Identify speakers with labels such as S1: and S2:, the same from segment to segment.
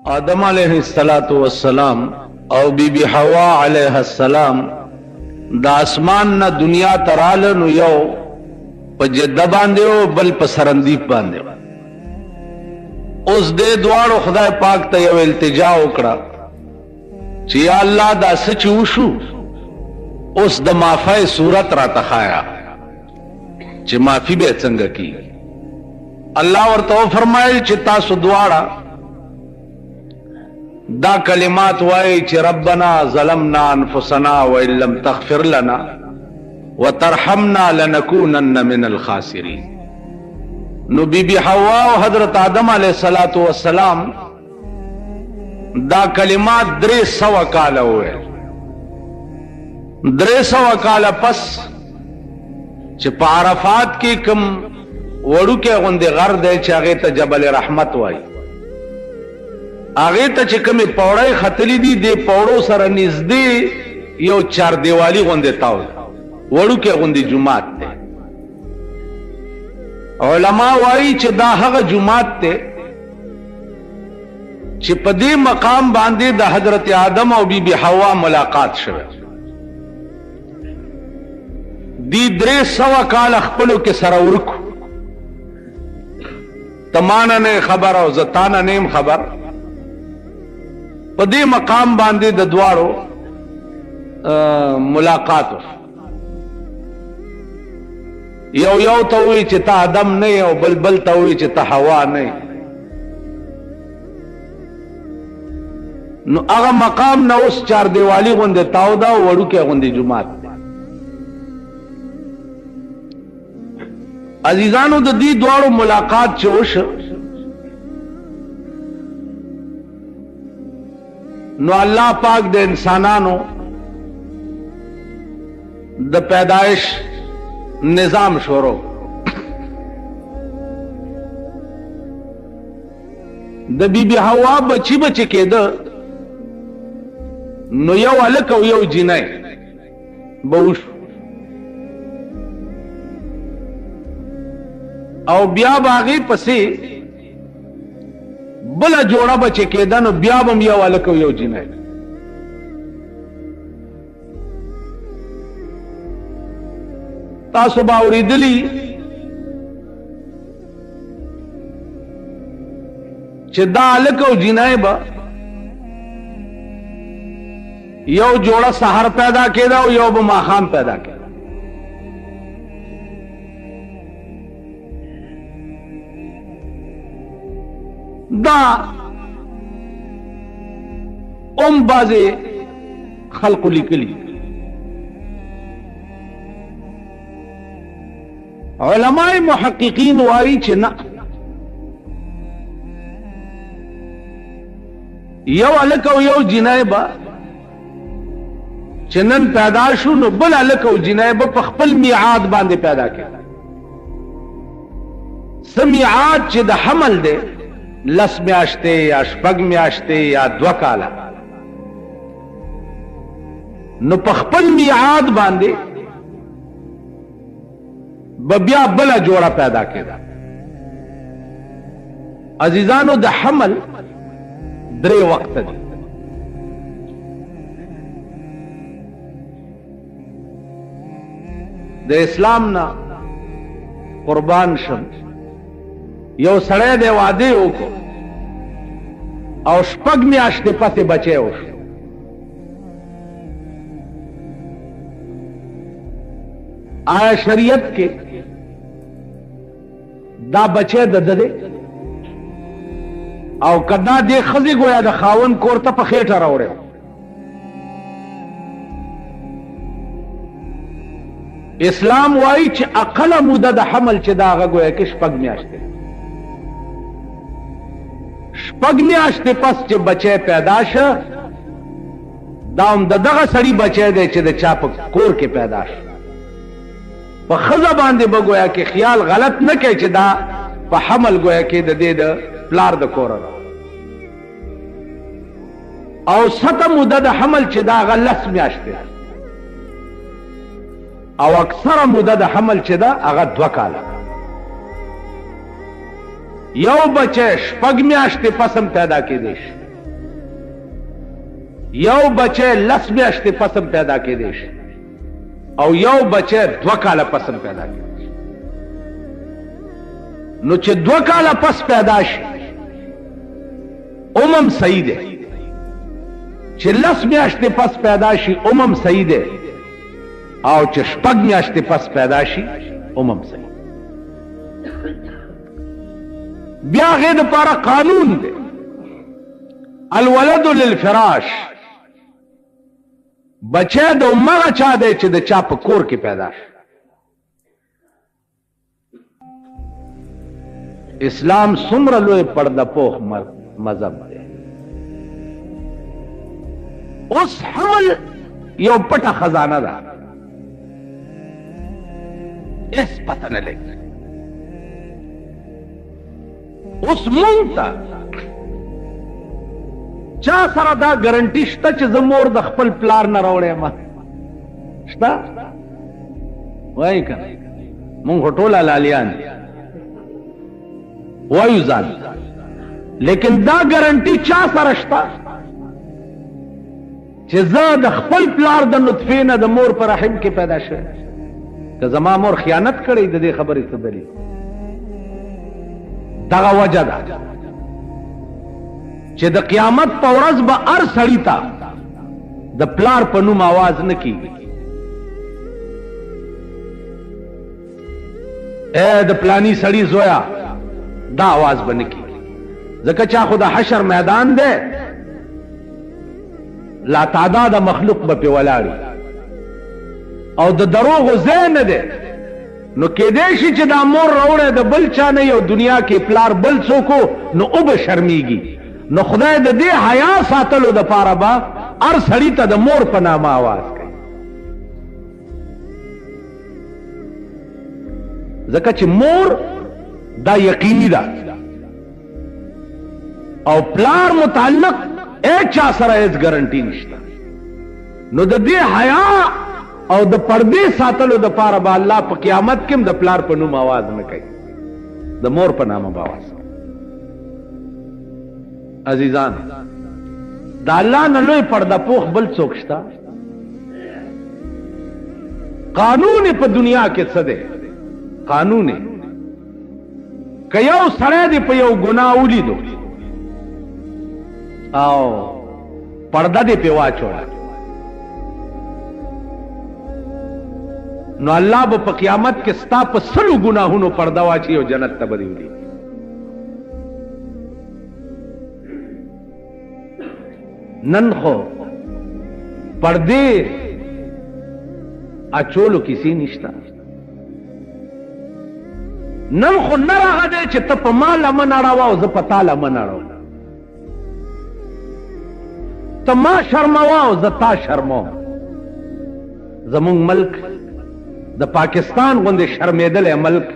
S1: आदम अलैहिस्सलातु वस्सलाम और बीबी हवा अलैहिस्सलाम द आसमान न दुनिया तराल नु यो प जद्दा बांधे बल प सरंदीप बांधे। उस दे द्वारो खुदाए पाक ते यो इल्तिजा उकड़ा ची या अल्लाह दा सच उशु उस द माफे सूरत रा तखाया ची माफी बे संग की। अल्लाह और तो फरमाए ची तासु द्वारा दा कलिमात वाई ची रब्बना ज़लमना अनफुसना व इल्लम तग़फिर लना व तरहमना लनकूनन्न मिनल खासिरीन। नु बीबी हवा और हजरत आदम अलैहिस्सलातु वस्सलाम दा कलिमात 300 काल हुए। 300 काल पस ची पारफात की कम वड़ू के गुंदे घर दे चागे त जबल रहमत वाई आगे त चिकमे पौड़े खतली दी दे पौड़ो सर निजदे यो चार देवाली गुंदे ताव वड़ू के गुंदी जुमात ते। उलमा वाई च दा हग जुमात ते चिपदे मकाम बांधे द हजरत आदम और बीबी हवा मुलाकात शवे। दी 300 काल अखपलो के सरउरक तमाना ने खबर और जताना नेम खबर पदे मकाम बांधे द द्वारो मुलाकात यो यो तो हुई चिता आदम नहीं और बलबल तो हुई चिता हवा नहीं। नो अगर मकाम न उस चार दिवाली गुंदे ताउदा वड़ू के गुंदी जुमात अजीजानो द दी द्वारो मुलाकात चोश नो अल्लाह पाक दे इंसानानो द पैदाइश निजाम शोरो द बीबी हवा बची बची के द नो यो अलक यो जिनाय बहुश और ब्या बागी पसी बला जोड़ा बचे के दन ब्या बमिया वाले को यो जिनाय। तासु बावरी दिली चिदा अलको जिनाय बा यो जोड़ा सहर पैदा के दा यो माखाम पैदा के दा बाजे खलकुली के लिए उलमाए मुहक्किकीन वाई चिना यो अलको यो जिनाय बा चिनन पैदाशु नो बल अलको जिनाय बा पखपल मियाद बांधे पैदा के समियाद चिद हमल दे लस में आशते या शपग में आशते या द्वकाला नु पखपल मियाद बांधे बबिया बला जोड़ा पैदा केदा। अजीजानो द हमल 3 वक्त दी द इस्लाम ना कुर्बान शम यो सड़े दे वादे को और शपग में आशते पते बचे हो आया शरीयत के दा बचे ददे और कदा दे खजी गोया द खावन कोरता पखेटा रौड़े इस्लाम वाई च अकल मुदद हमल च दागा गोया के शपग में आशते शपग में आशते पस च बचे पैदाश दाम ददगा सड़ी बचे दे च चाप कोर के पैदाश प खजा बांधे बगोया के ख्याल गलत न के च दा प हमल गोया के दे द प्लार द कोर और सत मुदद हमल च दा गलस में आशते और अक्सर मुदद हमल च दा अगा द्वकाला यो बचे शपग में आशते पसम पैदा के देश یو بچه لس میاشتې پسم پیدا کېدی شي او یو بچه 2 کاله پسم پیدا کېدی شي. نو چې 2 کاله پس پیدا شي امم صحیح دی، چې 10 میاشتې پس پیدا شي امم صحیح دی، او چې 6 میاشتې پس پیدا شي امم صحیح. بیا هغې دپاره قانون دی، الولد للفراش، بچه د مغه چا دی چې د چا په کور کې پیدا شي. اسلام څومره لوی پرده پوخ مذهب دی. اوس حمل یو پټه خزانه ده، اس پته نه لګي. اوس مونږ ته چا سره دا ګارنټي شته چې زه مور د خپل پلار نه راوړی یم؟ شته؟ وایي که نه؟ مونږ خو ټول حلالیان دي وایو ځان، لیکن دا ګارنټي چا سره شته چې زه د خپل پلار د نطفې نه د مور په رحم کې پیدا شوی؟ که زما مور خیانت کړی د دې خبرې څه دلیل؟ دغه وجه ده چې د قیامت په ورځ به هر سړي ته د پلار په نوم आवाज نه کیږي. اے د پلانی سړي زویا، دا आवाज به نه کیږي، ځکه چې خو د حشر میدان دی، لا تعداد مخلوق به پې ولاړي او د دروغو ځای نه دی. نو کېدی شي چې دا مور راوړی د بل چا نه یو دنیا کې پلار بل څوک نو او به شرمیږي. نو خدای د دې حیا ساتلو دپاره به هر سړي ته د مور په نامه آواز کوي، ځکه چې مور دا یقیني ده او پلار متعلق چا سره هیڅ ګارنټي نشته. نو د دې حیا او د پردې ساتلو دپاره به الله په قیامت کې هم د پلار په نوم آواز نه کوي، د مور په نامه به آواز کوي. عزیزان، د الله نه لوی پرده پوخ بل څوک شته؟ قانون په دنیا کې څه دی؟ قانون که یو سړی دې په یو ګناه ولیدو او پرده دې پې واچوله، نو الله به په قیامت کې ستا په 100 ګناهونو پرده واچي او جنت ته به دې ولیږي. نن خو پردې اچولو کسی نشته. نن خو نه راغه دی چې ته په ما لمن اړوه او زه په تا لمن اړوم، ته ما شرموه او زه تا شرموم. زمونږ ملک د پاکستان غوندې شرمېدلی ملک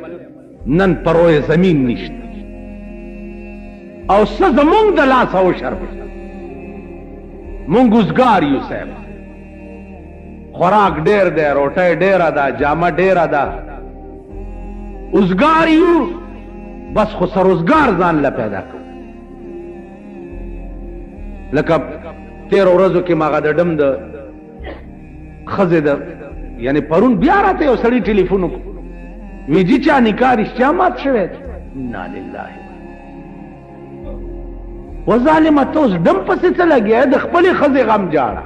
S1: نن په روی زمین نشته او څه زمونږ د لاسه وشرمېده. مونږ اوزګار یو صاحب، خوراک ډېر دی، روټۍ ډېره ده، جامه ډېره ده، اوزګار یو، بس خو سروزګار ځان له پیدا کړو. لکه تېرو ورځو کې ما هغه د ډم د ښځې د یعنې پرون بیا راته یو سړي ټلیفون وکړو، وایي جي چا نکاح رښتیا مات شوی دی؟ انا لله و ظالمه، ته اوس ډم پسې څه لګیا د خپلې ښځې غم جاړه،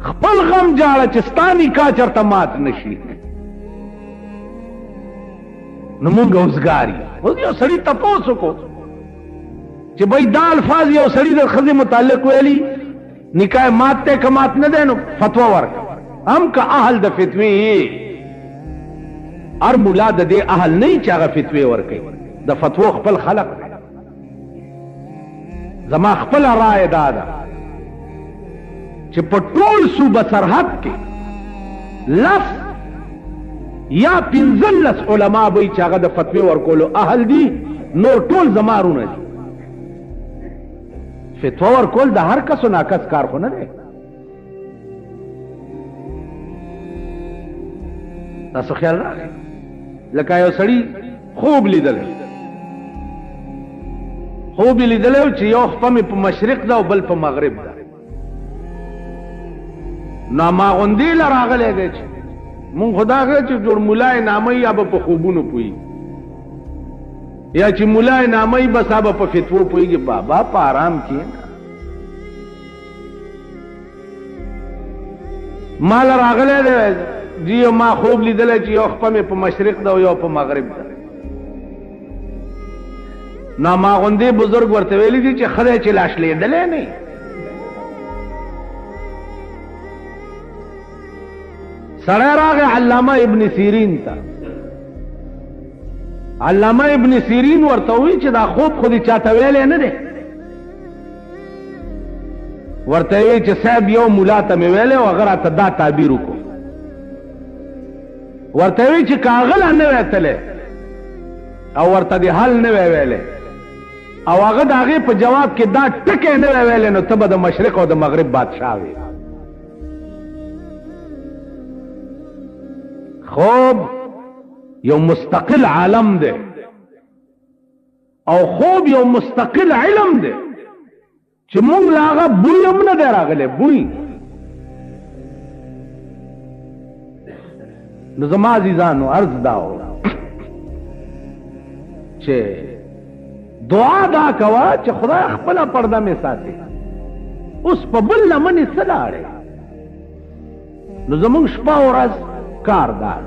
S1: خپل غم جاړه چې ستا نکاح چېرته مات نه شي. نو مونږ اوزګار یو. اوس یو سړي تپوس وکړو چې بھائی دا الفاظ یو سړي د ښځې متعلق ویلي، نکاح مات دی که مات نه دی؟ نو فتوا ورکړه. هم که اهل د فتوې یې، هر ملا د دې اهل نه چې هغه فتوې ورکوي، د فتوو خپل خلق دی. زما خپل رائے دا ده چې په ټول صوبه سرحد کې 10 یا 15 علما به چې هغه د فتوی ورکولو اهل دي، نور ټول زمارونه دي. فتوا ورکول د هر کس او ناکس کار خو نه دی. تاسو خیال راغی لکه یو سړي خوب لیدل، خوب لیدلو چې یو خپه مې په مشرق ده او بل په مغرب ده. نو ما غوندې له راغلی دی چې مونږ خو دا غواړو چې جوړ ملا یې نامه یا به په خوبونو پوهېږي یا چې ملا یې نامه یې بس به په فتوو پوهېږي. بابا په آرام کښېنه. ما له راغلی دی جی ما خوب لیدلی چې یو خپه مې په مشرق ده او یو په مغرب ده. نو ما غوندې بزرګ ورته ویلي دي چې خدای چې لا شلېدلی نه سړی راغی علامه ابن سیرین ته. علامه ابن سیرین ورته وی چې دا خوب خو دې چاته ویلی نه دی. ورته وی چې صاحب یو ملا ته مې ویلی او هغه راته دا تعبیر وکړو. ورته وی چې که هغه لا نه وی تلی او ورته دې حل نه وی ویلی او هغه د هغې په جواب کې دا ټکی نه وی ویلی نو ته به د مشرق او د مغرب بادشاه وي. خوب یو مستقل عالم دی او خوب یو مستقل علم دی چې مونږ له هغه بوی هم نه دی راغلی. بوی نو زما عزیزانو عرض دا و چې دعا دا کوه چې خدای خپله پرده مې ساتي. اوس په بل لمنې څه لاړې؟ نو زمونږ شپه ورځ کار دار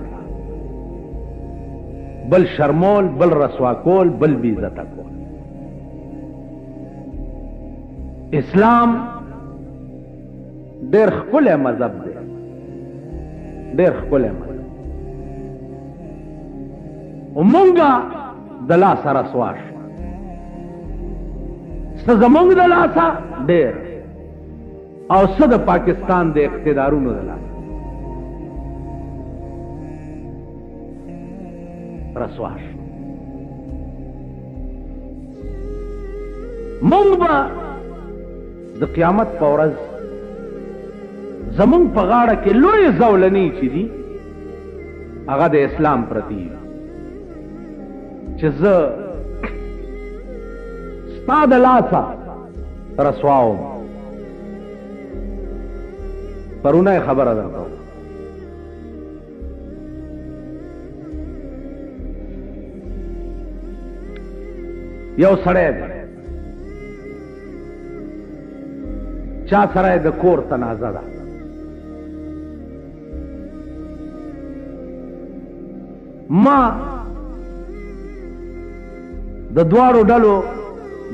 S1: بل شرمول بل رسوا کول بل بی عزته کول. اسلام ډېر ښکلی مذهب دی. ډېر ښکلی مذهب او مونږه د لاسه رسوا شو. څه زمونږ د لاسه ډېر او څه د پاکستان د اقتدارونو د لاسه رسوا شو. مونږ به د قیامت په ورځ زمونږ په غاړه کې لوی زولنې چې دي هغه د اسلام پرتی وي چې زه ستا د لاسه رسوا وم. پرونه خبره درته یو سړی دی چا سره د کور تنازع ده. ما د دواړو ډلو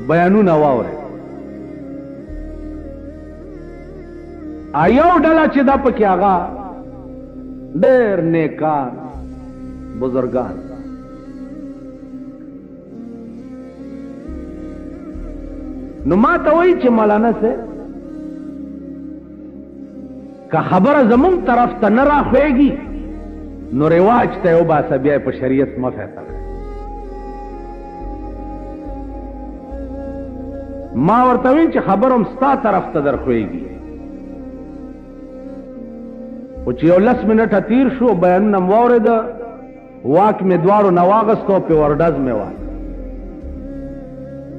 S1: بیانونه واورئ. یو ډله چې دا پکې هغه ډېر نیکان بزرګان نو ما ته وایي چې مولانا صاحب که خبره زمونږ طرف ته نه راخوېږي نو رواج ته یې وباسه بیا یې په شریعت مه فیصله کړه. ما ورته وایي چې خبره هم ستا طرف ته در خوېږي خو چې یو 10 منټه تیر شو بیانونه م واورېده واک مې دواړو نه واغسته او پې ورډز مې واله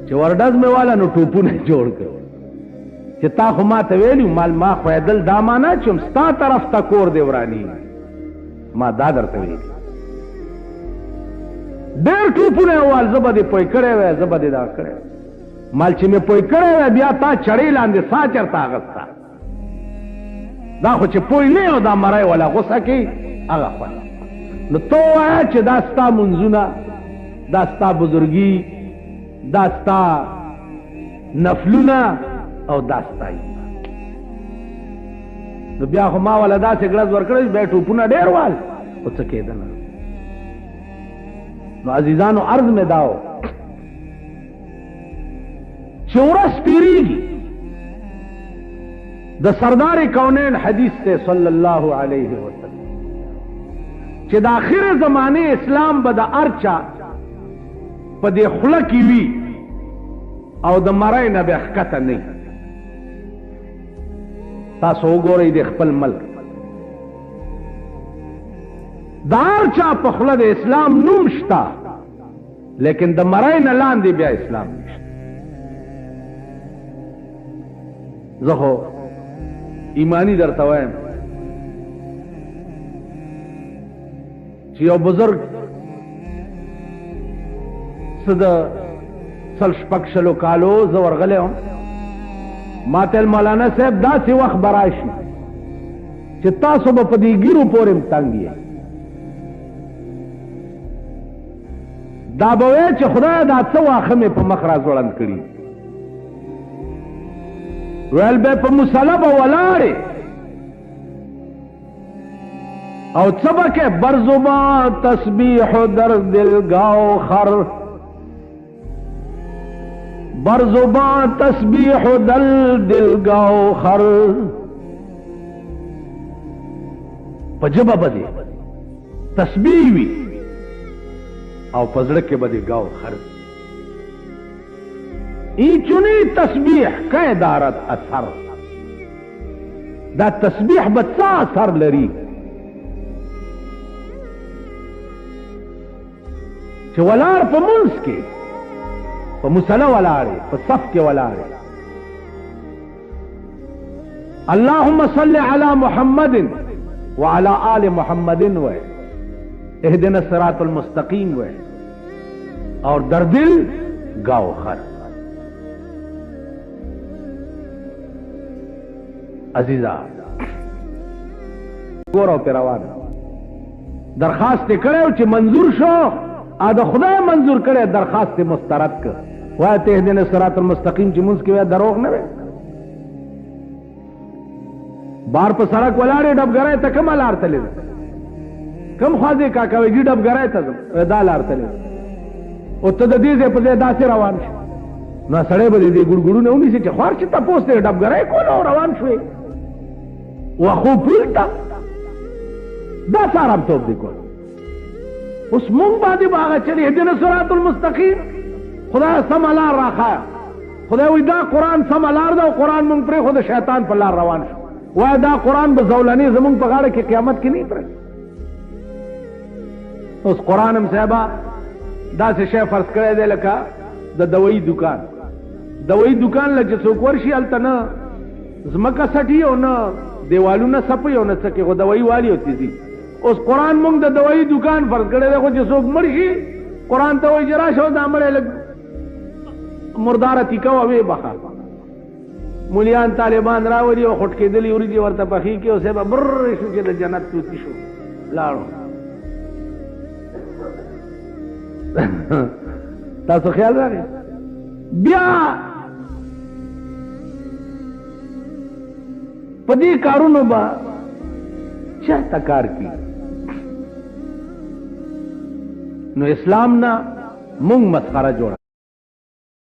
S1: چې ورډز مې واله نو ټوپونه جوړ کړ چې تا خو ما ته ویلي مال ما خویدل دا معنا چې ستا طرف ته کور دی وراني ما دا درته ویلي ډېر ټوپونه یې ووال زه به دې پوی کړی وی زه به دې دا کړی مال چې مې پوی کړی وی بیا تا چړې لاندې سا چېرته اغسته دا خو چې پوی نه یو دا مری ولا غوسه کوي هغه خوند نو ته ووایه چې دا ستا منځونه دا ستا بزرګي دا ستا نفلونه او دا ستا نو بیا خو ما ولا داسې ګړز ورکړی بیا ټوپونه ډېر وال خو څه کېده نه. نو عزیزانو عرض مې دا و چې ورځ تېرېږي د سردار کونین حدیث ته صلی الله علیه وسلم چې د آخر زمانه اسلام به د هر چا په دې خوله کې وي او د مرۍ نه به ښکته نه وي. تاسو وګورئ د خپل ملک د هر چا په خوله د اسلام نوم شته لیکن د مرۍ نه لاندې بیا اسلام نشته. زه خو ایمانی درته وایم چې یو بزرگ څه د سل شپږ شلو کالو زه ورغلی وم ما ته مولانا صاحب داسې وخت به راشي چې تاسو به په دې ګیرو پورې تنګ یې دا به وایي چې خدای دا څه واښه مې په مخ را ځوړند کړي ویل به په مصله به ولاړې او څه به کې برزبان تسبیح در دل گاو خر برزبان تسبیح در دل گاو خر په ژبه به دې تسبیح وي او په زړه کې به دې گاو خر ای چونی تسبیح که دارد اثر دا تسبیح به څه اثر لري چې ولاړ په منځ کې په مصله ولاړې په صف کې ولاړې اللهم صل علی محمد وعلى آل محمد وے اهدنا الصراط المستقیم وے اور در دل گاو خر عزیزا ګورو په روان درخواست کړو چې منظور شو ا د خدای منظور کړي درخواست مسترد کړ وای ته اهدنا الصراط المستقیم چې موږ کې دروغ نه وي بار په سړک ولاړې ډبګرای ته کوم لار تلې کم خوازه کاکا وی ډبګرای ته دا لار تلې او ته د دې په ځای داسې روان شو نو سړی به دې ګړګړونه ونیسي چې خوار چې تاسو ته ډبګرای کولو روان شوې واخو پلتا دا سارم توپ دی کول اوس مونږ باندې باغ چلی اهدنا الصراط المستقیم خدای سم لار راخا خدای وی دا قران سم لار دا قران مونږ پرې خود شیطان په لار روان شو وای دا قران به زولنی زمونږ په غاړه کې قیامت کې نه پرې اوس قران هم صاحبہ دا څه شی فرض کړی دی لکه د دوی دکان لکه څوک ورشي هلته نه ځمکه سټي او نه دیوالونه سپي او نه څه کې خو دوی والی ہوتی دي اوس قران مونږ د دوی دکان فرض کړی دی خو چې څوک مړ شي قران ته وایي جرا شو دا مړی لګ مرداره تیکه وې بخا مولیان طالبان راولي او خټ کېدلی ورځي ورته پخې کې اوسه به بر شو چې د جنت توتی شو لاړو تاسو خیال راغی بیا په دې کارونو با چاته کار کی نو اسلام نه مونږ مسخره جوړ